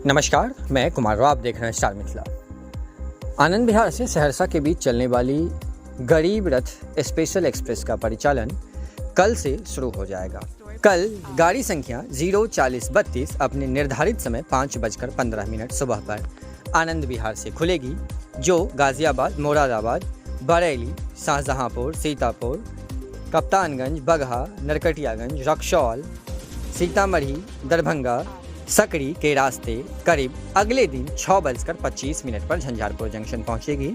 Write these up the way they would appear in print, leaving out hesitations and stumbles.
नमस्कार, मैं कुमार राव, आप देख रहे हैं स्टार मिथिला। आनंद विहार से सहरसा के बीच चलने वाली गरीब रथ स्पेशल एक्सप्रेस का परिचालन कल से शुरू हो जाएगा। कल गाड़ी संख्या 04032 अपने निर्धारित समय 5:15 सुबह पर आनंद विहार से खुलेगी, जो गाजियाबाद, मोरादाबाद, बरेली, शाहजहांपुर, सीतापुर, कप्तानगंज, बगहा, नरकटियागंज, रक्सौल, सीतामढ़ी, दरभंगा, सकरी के रास्ते करीब अगले दिन 6:25 पर झंझारपुर जंक्शन पहुंचेगी,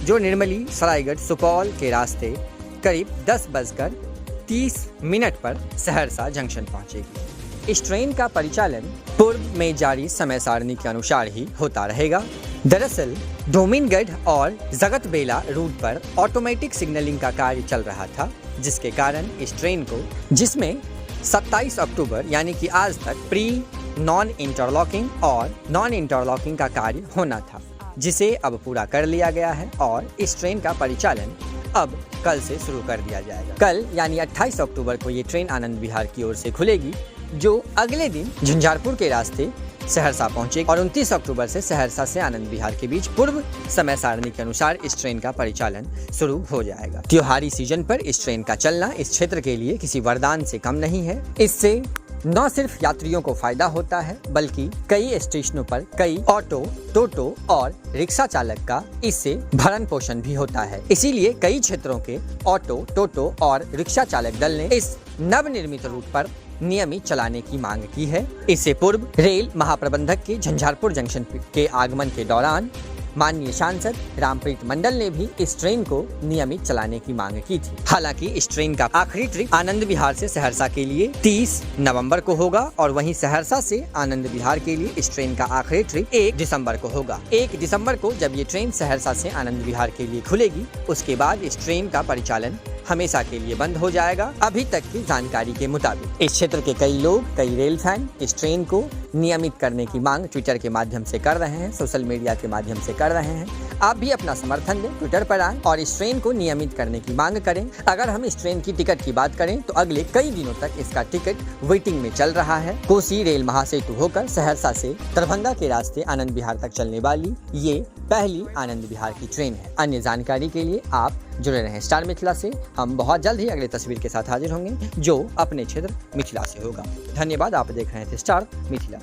जो निर्मली, सरायगढ़, सुपौल के रास्ते करीब 10:30 पर सहरसा जंक्शन पहुंचेगी। इस ट्रेन का परिचालन पूर्व में जारी समय सारणी के अनुसार ही होता रहेगा। दरअसल डोमिनगढ़ और जगतबेला रूट पर ऑटोमेटिक सिग्नलिंग का कार्य चल रहा था, जिसके कारण इस ट्रेन को, जिसमें 27 अक्टूबर यानी कि आज तक प्री नॉन इंटरलॉकिंग और नॉन इंटरलॉकिंग का कार्य होना था, जिसे अब पूरा कर लिया गया है और इस ट्रेन का परिचालन अब कल से शुरू कर दिया जाएगा। कल यानी 28 अक्टूबर को ये ट्रेन आनंद विहार की ओर से खुलेगी, जो अगले दिन झंझारपुर के रास्ते सहरसा पहुंचेगी और 29 अक्टूबर से सहरसा से आनंद विहार के बीच पूर्व समय सारणी के अनुसार इस ट्रेन का परिचालन शुरू हो जाएगा। त्योहारी सीजन पर इस ट्रेन का चलना इस क्षेत्र के लिए किसी वरदान से कम नहीं है। इससे न सिर्फ यात्रियों को फायदा होता है, बल्कि कई स्टेशनों पर कई ऑटो, टोटो और रिक्शा चालक का इससे भरण पोषण भी होता है। इसीलिए कई क्षेत्रों के ऑटो, टोटो और रिक्शा चालक दल ने इस नवनिर्मित रूट पर नियमित चलाने की मांग की है। इससे पूर्व रेल महाप्रबंधक के झंझारपुर जंक्शन के आगमन के दौरान माननीय सांसद रामप्रीत मंडल ने भी इस ट्रेन को नियमित चलाने की मांग की थी। हालांकि इस ट्रेन का आखिरी ट्रिप आनंद विहार से सहरसा के लिए 30 नवंबर को होगा और वहीं सहरसा से आनंद विहार के लिए इस ट्रेन का आखिरी ट्रिप 1 दिसंबर को होगा। 1 दिसंबर को जब ये ट्रेन सहरसा से आनंद विहार के लिए खुलेगी, उसके बाद इस ट्रेन का परिचालन हमेशा के लिए बंद हो जाएगा। अभी तक की जानकारी के मुताबिक इस क्षेत्र के कई लोग, कई रेल फैन इस ट्रेन को नियमित करने की मांग ट्विटर के माध्यम से कर रहे हैं, सोशल मीडिया के माध्यम से कर रहे हैं। आप भी अपना समर्थन दें, ट्विटर पर आएं और इस ट्रेन को नियमित करने की मांग करें। अगर हम इस ट्रेन की टिकट की बात करें तो अगले कई दिनों तक इसका टिकट वेटिंग में चल रहा है। कोसी रेल महासेतु होकर सहरसा से दरभंगा के रास्ते आनंद विहार तक चलने वाली ये पहली आनंद विहार की ट्रेन है। अन्य जानकारी के लिए आप जुड़े रहें स्टार मिथिला से। हम बहुत जल्द ही अगली तस्वीर के साथ हाजिर होंगे, जो अपने क्षेत्र मिथिला से होगा। धन्यवाद, आप देख रहे थे स्टार मिथिला।